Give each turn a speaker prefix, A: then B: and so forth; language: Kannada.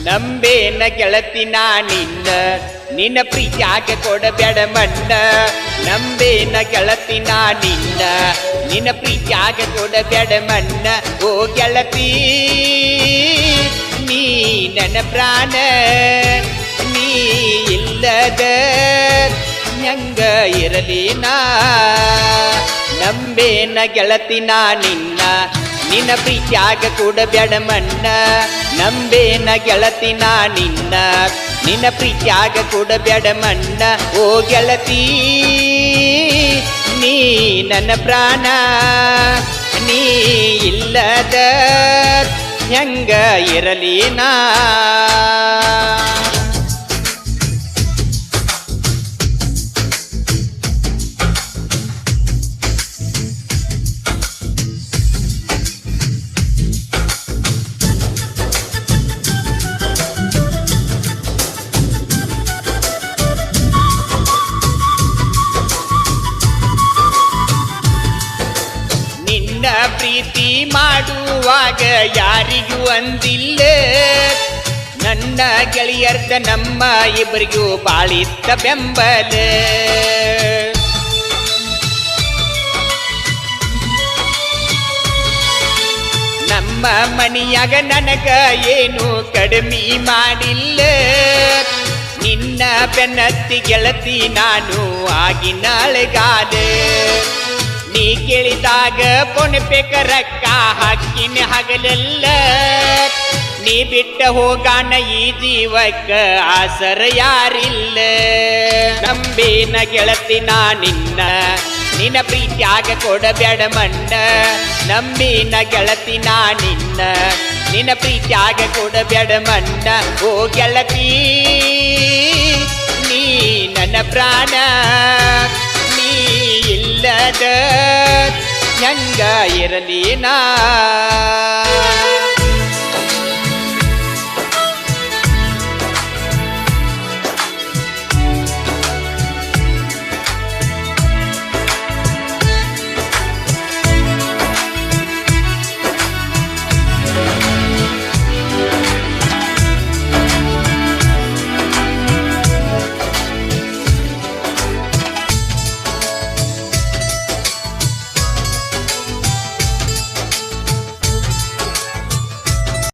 A: ನಂಬೇನ ಗೆಳತಿ ನಾ ನಿನ್ನ ಪ್ರೀತ್ಯಾಗ ಕೊಡಬೇಡ ಮಣ್ಣ ನಂಬೇನ ಗೆಳತಿ ನಾ ನಿನ್ನ ಪ್ರೀತ್ಯಾಗ ಕೊಡಬೇಡ ಮಣ್ಣ ಓ ಗೆಳತಿ ನೀ ನನ್ನ ಪ್ರಾಣ ನೀ ಇಲ್ಲದ ಹೆಂಗ ಇರಲಿ ನಾ ನಂಬೇನ ಗೆಳತಿ ನಾ ನಿನ್ನ ಪ್ರೀತ್ಯಾಗ ಕೊಡಬೇಡ ಮಣ್ಣ ನಂಬೇನ ಗೆಳತಿ ನಾ ನಿನ್ನ ಪ್ರೀತ್ಯಾಗ ಕೊಡಬೇಡ ಮಣ್ಣ ಓ ಗೆಳತಿ ನೀ ನನ್ನ ಪ್ರಾಣ ನೀ ಇಲ್ಲದ ಹೆಂಗ ಇರಲಿ ನಾ ಪ್ರೀತಿ ಮಾಡುವಾಗ ಯಾರಿಗೂ ಅಂದಿಲ್ಲ ನನ್ನ ಗೆಳೆಯರ್ದ ನಮ್ಮ ಇಬ್ಬರಿಗೂ ಬಾಳಿತ್ತ ಬೆಂಬಲ ನಮ್ಮ ಮನಿಯಾಗ ನನಗ ಏನು ಕಡಿಮೆ ಮಾಡಿಲ್ಲ ನಿನ್ನ ಬೆನ್ನತ್ತಿ ಗೆಳತಿ ನಾನು ಆಗಿನಾಳೆಗಾದ ನೀ ಕೇಳಿದಾಗ ಪೊಣಪೆಕ ರೊಕ್ಕ ಹಾಕಿನ ಹಗಲೆಲ್ಲ ನೀ ಬಿಟ್ಟ ಹೋಗಾನ ಈ ಜೀವಕ್ಕ ಆಸರ ಯಾರಿಲ್ಲ ನಂಬೇನ ಗೆಳತಿ ನಾ ನಿನ್ನ ಪ್ರೀತ್ಯಾಗ ಕೊಡಬೇಡ ಮಣ್ಣ ನಂಬಿನ ಗೆಳತಿ ನಾ ನಿನ್ನ ಪ್ರೀತ್ಯಾಗ ಕೊಡಬೇಡ ಮಣ್ಣ ಓ ಗೆಳತಿ ನೀ ನನ್ನ ಪ್ರಾಣ ಇಲ್ಲದ ಹೆಂಗ ಇರಲಿ ನಾ